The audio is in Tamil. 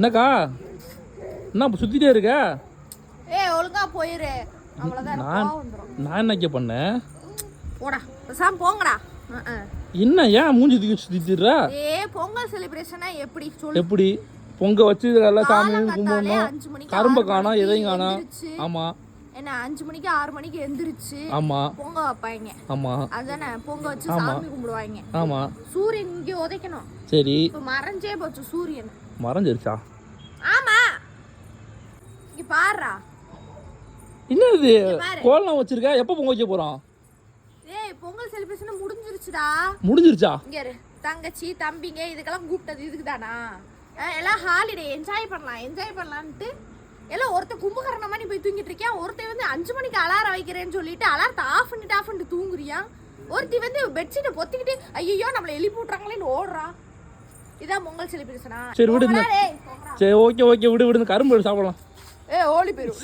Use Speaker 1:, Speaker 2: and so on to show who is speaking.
Speaker 1: என்னக்கா என்ன சுத்திட்டே இருக்க?
Speaker 2: ஒழுங்கா போயிரு.
Speaker 1: நான் என்னக்கே பண்ணேன்?
Speaker 2: போடா பேசாம போங்கடா.
Speaker 1: என்ன ஏன் மூஞ்சி தூக்கி சுத்திடுறா?
Speaker 2: பொங்கல் செலிப்ரேஷனா எப்படி சொல்லு?
Speaker 1: எப்படி பொங்க வச்சு எல்லாம் சாமி கும்பிடணும். கரும்பை காணோம், எதையும் காணோம். ஆமா
Speaker 2: என்ன 5 மணிக்கு 6 மணிக்கு எந்திரிச்சு
Speaker 1: ஆமா
Speaker 2: பொங்க வைப்பாங்க.
Speaker 1: ஆமா
Speaker 2: அதானே பொங்க வச்சு சாமி கும்பிடுவாங்க.
Speaker 1: ஆமா
Speaker 2: சூரியன் இங்க உதைக்கணும்.
Speaker 1: சரி
Speaker 2: இப்ப மறைஞ்சே போச்சு சூரியன்.
Speaker 1: மறைஞ்சிருச்சா?
Speaker 2: ஆமா இங்க பாருடா.
Speaker 1: என்ன இது கோலம் வச்சிருக்க? எப்ப பொங்க வைக்க போறோம்?
Speaker 2: பொங்கல் செலிப்ரேஷன் முடிஞ்சிருச்சுடா.
Speaker 1: முடிஞ்சிருச்சா?
Speaker 2: இங்க தங்கச்சி தம்பிங்க இதுக்கெல்லாம் கூப்பிட்டது இதுக்குதானா? எல்லாம் ஹாலிடே என்ஜாய் பண்ணலான்ட்டு எல்லாம் ஒருத்த கும்பகரண மாதிரி போய் தூங்கிட்டு இருக்கியா. ஒருத்த வந்து 5 மணிக்கு அலாரம் வைக்கிறேன்னு சொல்லிட்டு அலாரத்தை ஆஃப் பண்ணிட்டு தூங்குறியா. ஒருத்தி வந்து பெட்ஷீட்டை பொத்திக்கிட்டு ஐயோ நம்மளை எழுப்பி விட்றாங்களேன்னு ஓடுறா. இதான் பொங்கல் செலிப்ரேஷனா?
Speaker 1: சரி விடு. சரி ஓகே விடு கரும்பு சாப்பிடலாம்.
Speaker 2: ஓடி போயிரும்.